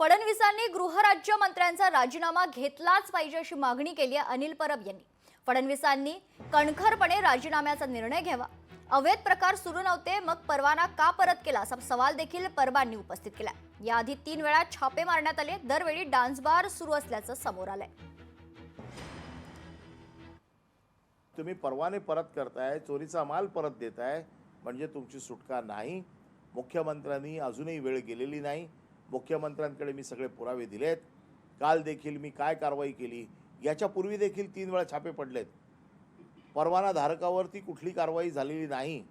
फडणवीसांनी गृहराज्यमंत्र्यांचा राजीनामा घेतलाच पाहिजे अशी मागणी केली आहे अनिल परब यांनी। फडणवीसांनी कणखरपणे राजीनाम्याचा निर्णय घ्यावा। अवैध प्रकार सुरू नव्हते, मग परवाना का परत केला असा सवाल देखील परबांनी उपस्थित केला। याआधी 3 वेळा छापे मारण्यात आले, दरवेळी डान्स बार सुरू असल्याचं समोर आलंय। तुम्ही परवाने परत करताय, चोरीचा माल परत देताय, म्हणजे तुमची सुटका नाही। मुख्यमंत्र्यांनी अजूनही वेळ गेलेली नाही। मुख्यमंत्र्यांकडे मी सगळे पुरावे दिलेत। काल देखील मी काय कारवाई केली, याच्या पूर्वी देखील 3 वेळा छापे पडलेत। परवाना धारकावरती कुठली कारवाई झालेली नाही।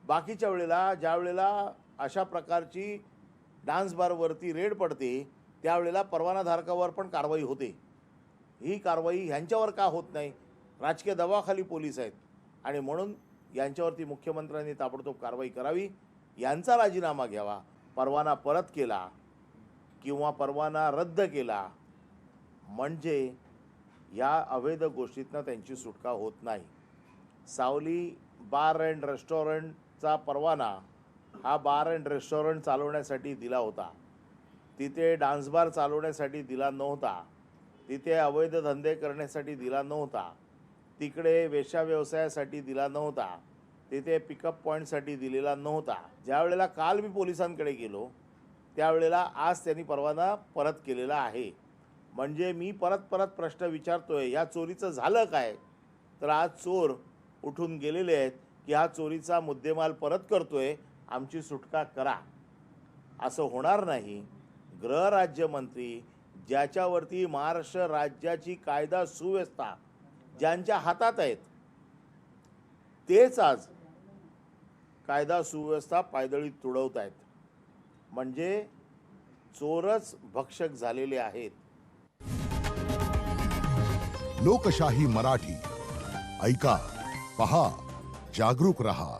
बाकीच्या वेळेला ज्या वेळेला अशा प्रकारची डान्स बारवरती रेड पडते, त्यावेळेला परवाना धारकावर पण कारवाई होते। ही कारवाई ह्यांच्यावर का होत नाही? राजकीय दबावाखाली पोलीस आहेत आणि म्हणून यांच्यावरती मुख्यमंत्र्यांनी ताबडतोब कारवाई करावी, यांचा राजीनामा घ्यावा। परवाना परत केला किंवा परवाना रद्द केला म्हणजे या अवैध गोष्टीतनं त्यांची सुटका होत नाही। सावली बार अँड रेस्टॉरंटचा परवाना हा बार अँड रेस्टॉरंट चालवण्यासाठी दिला होता, तिथे डान्स बार चालवण्यासाठी दिला नव्हता, तिथे अवैध धंदे करण्यासाठी दिला नव्हता, तिकडे वेश्या व्यवसायासाठी दिला नव्हता, तिथे पिकअप पॉईंटसाठी दिलेला नव्हता। ज्या वेळेला काल मी पोलिसांकडे गेलो, त्यावेळेला आज त्यांनी परवाना परत केलेला आहे। म्हणजे मी परत प्रश्न विचारतोय, या चोरीचं झालं काय? तर आज चोर उठून गेलेले आहेत की हा चोरीचा मुद्देमाल परत करतोय, आमची सुटका करा। असं होणार नाही। गृहराज्यमंत्री ज्याच्यावरती महाराष्ट्र राज्याची कायदा सुव्यवस्था ज्यांच्या हातात आहेत, तेच आज कायदा सुव्यवस्था पायदळी तुडवत आहेत। म्हणजे चोरच भक्षक झालेले आहेत। लोकशाही मराठी ऐका, पहा, जागरूक रहा।